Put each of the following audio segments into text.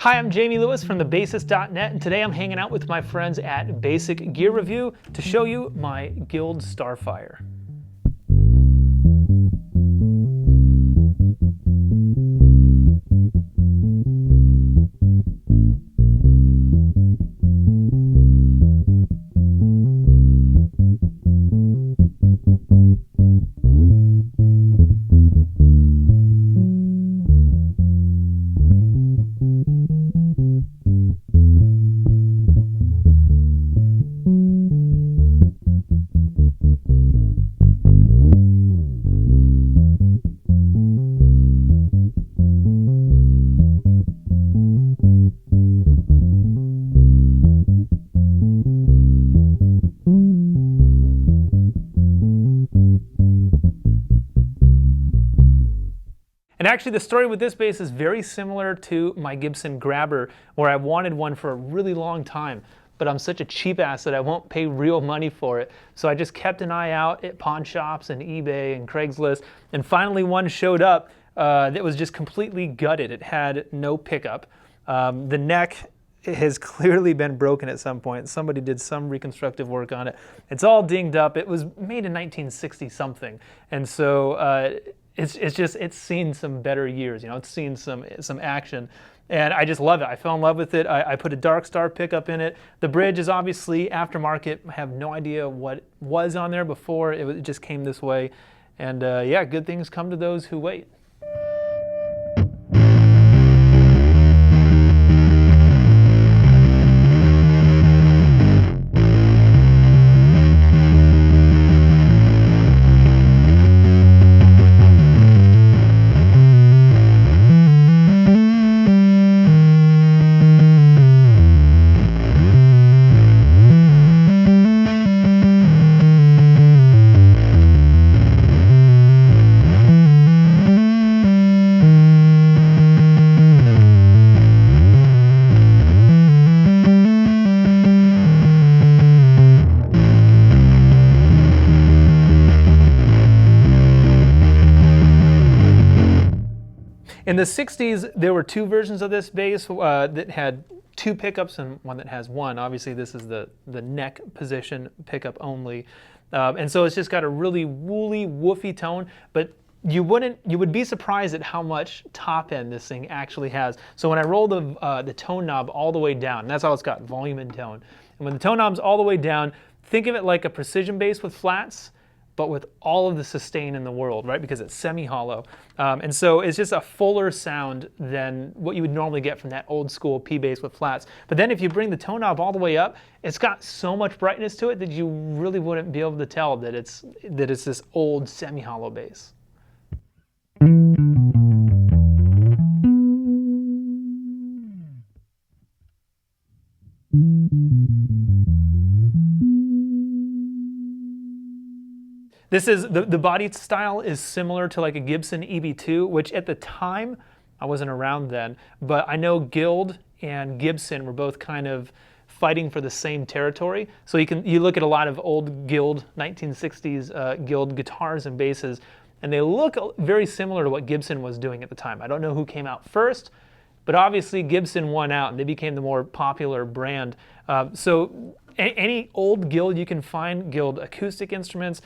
Hi, I'm Jayme Lewis from thebassist.net, and today I'm hanging out with my friends at Basic Gear Review to show you my Guild Starfire. And actually the story with this bass is very similar to my Gibson Grabber, where I wanted one for a really long time, but I'm such a cheap ass that I won't pay real money for it. So I just kept an eye out at pawn shops and eBay and Craigslist, and finally one showed up that was just completely gutted. It had no pickup. The neck has clearly been broken at some point. Somebody did some reconstructive work on it. It's all dinged up. It was made in 1960 something, and so it's seen some better years. You know, it's seen some action, and I just love it. I fell in love with it. I put a Dark Star pickup in it. The bridge is obviously aftermarket. I have no idea what was on there before. It just came this way, and yeah, good things come to those who wait. In the 60s, there were two versions of this bass that had two pickups and one that has one. Obviously, this is the neck position pickup only. And so it's just got a really woolly, woofy tone, but you would be surprised at how much top end this thing actually has. So when I roll the tone knob all the way down, and that's all it's got, volume and tone. And when the tone knob's all the way down, think of it like a precision bass with flats, but with all of the sustain in the world, right? Because it's semi-hollow. And so it's just a fuller sound than what you would normally get from that old school P bass with flats. But then if you bring the tone knob all the way up, it's got so much brightness to it that you really wouldn't be able to tell that it's this old semi-hollow bass. This is, the body style is similar to like a Gibson EB2, which at the time, I wasn't around then, but I know Guild and Gibson were both kind of fighting for the same territory. So you look at a lot of old Guild, 1960s Guild guitars and basses, and they look very similar to what Gibson was doing at the time. I don't know who came out first, but obviously Gibson won out and they became the more popular brand. So any old Guild you can find, Guild acoustic instruments,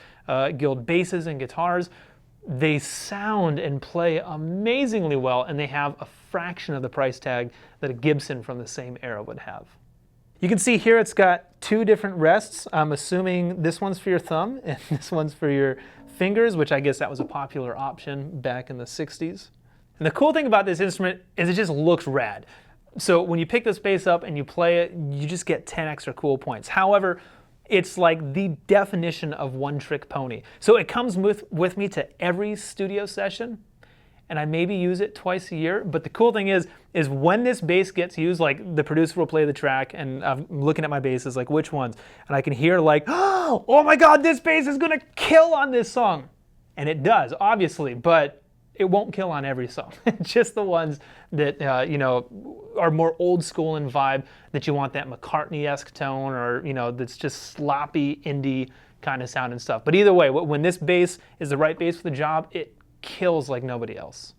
Guild basses and guitars, they sound and play amazingly well, and they have a fraction of the price tag that a Gibson from the same era would have. You can see here it's got two different rests. I'm assuming this one's for your thumb and this one's for your fingers, which I guess that was a popular option back in the 60s. And the cool thing about this instrument is it just looks rad. So when you pick this bass up and you play it, you just get 10 extra cool points. However, it's like the definition of one-trick pony. So it comes with me to every studio session, and I maybe use it twice a year. But the cool thing is when this bass gets used, like the producer will play the track, and I'm looking at my basses, like which ones, and I can hear like, oh my God, this bass is gonna kill on this song. And it does, obviously, but it won't kill on every song. Just the ones that you know, are more old school in vibe, that you want that McCartney-esque tone, or you know, that's just sloppy indie kind of sound and stuff. But either way, when this bass is the right bass for the job, it kills like nobody else.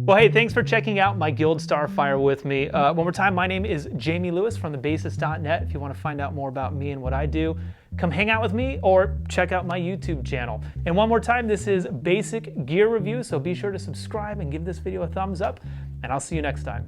Well, hey, thanks for checking out my Guild Starfire with me. One more time, my name is Jayme Lewis from thebasis.net. If you want to find out more about me and what I do, come hang out with me or check out my YouTube channel. And one more time, this is Basic Gear Review, so be sure to subscribe and give this video a thumbs up, and I'll see you next time.